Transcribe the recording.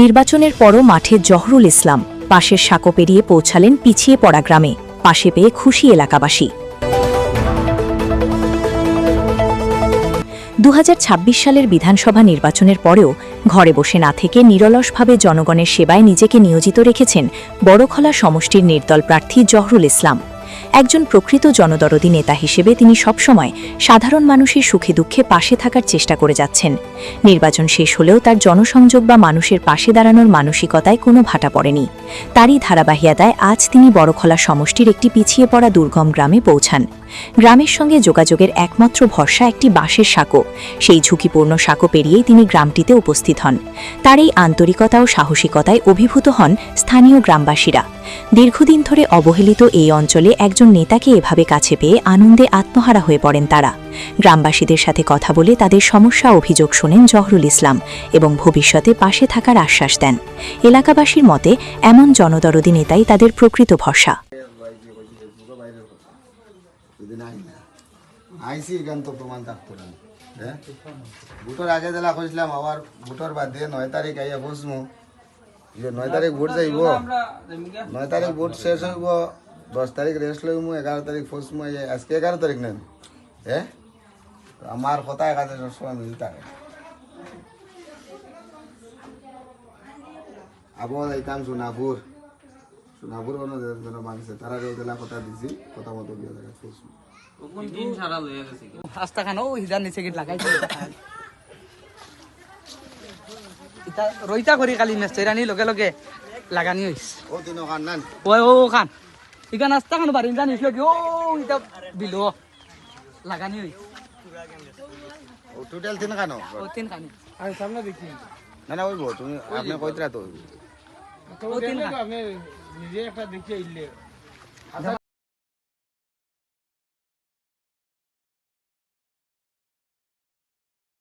নির্বাচনের পরও মাঠে জহরুল ইসলাম পাশের সাঁকো পেরিয়ে পৌঁছালেন পিছিয়ে পড়া গ্রামে, পাশে পেয়ে খুশি এলাকাবাসী। 2026 সালের বিধানসভা নির্বাচনের পরেও ঘরে বসে না থেকে নিরলসভাবে জনগণের সেবায় নিজেকে নিয়োজিত রেখেছেন বড়খলা সমষ্টির নির্দল প্রার্থী জহরুল ইসলাম। একজন প্রকৃত জনদরদী নেতা হিসেবে তিনি সবসময় সাধারণ মানুষের সুখে দুঃখে পাশে থাকার চেষ্টা করে যাচ্ছেন। নির্বাচন শেষ হলেও তার জনসংযোগ বা মানুষের পাশে দাঁড়ানোর মানসিকতায় কোনো ভাটা পড়েনি। তারই ধারাবাহিকতায় আজ তিনি বড়খলা সমষ্টির একটি পিছিয়ে পড়া দুর্গম গ্রামে পৌঁছান। গ্রামের সঙ্গে যোগাযোগের একমাত্র ভরসা একটি বাঁশের সাঁকো। সেই ঝুঁকিপূর্ণ সাঁকো পেরিয়েই তিনি গ্রামটিতে উপস্থিত হন। তার এই আন্তরিকতা ও সাহসিকতায় অভিভূত হন স্থানীয় গ্রামবাসীরা। দীর্ঘদিন ধরে অবহেলিত এই অঞ্চলে একজন নেতাকে এভাবে কাছে পেয়ে আনন্দে আত্মহারা হয়ে পড়েন তারা। গ্রামবাসীদের সাথে কথা বলে তাদের সমস্যা অভিযোগ শোনেন জহরুল ইসলাম এবং ভবিষ্যতে পাশে থাকার আশ্বাস দেন। এলাকাবাসীর মতে এমন জনদরদী নেতাই তাদের প্রকৃত ভরসা। ভোটর আগে জেলা কইছিলাম আবার ভোটর বাদ দিয়ে 9 তারিখ আইয়া বসমু। 9 তারিখ ভোট যাইব, 9 তারিখ ভোট শেষ হইব, 10 তারিখ রেস্ট লইমু, 11 তারিখ ফসমু। আজকে 11 তারিখ নেন, হ্যাঁ? আমার কথা কাছে সবসময় মিল থাকে। আবহাওয়া যাইতাম সোনাপুর বাংছে তারা জেলা কথা দিছি, কথা মতো দিয়ে জায়গা ফসমু। রাস্তা খানো হিজার নিচে গিট লাগাইছে ইতা রইতা করি কালি মেস্তেরানি লগে লগে লাগানি হইছে ও তিন খান নান ও খান ইকা নাস্তা খানো বারিন জানিস কি ও ইতা বিলো লাগানি হইছে ও টোটাল তিন খান ও তিন খানি আর সামনে দেখি না না ওইব তুমি আপনি কইতরা তো তো আপনি নিজে একটা দেখে আইলে আচ্ছা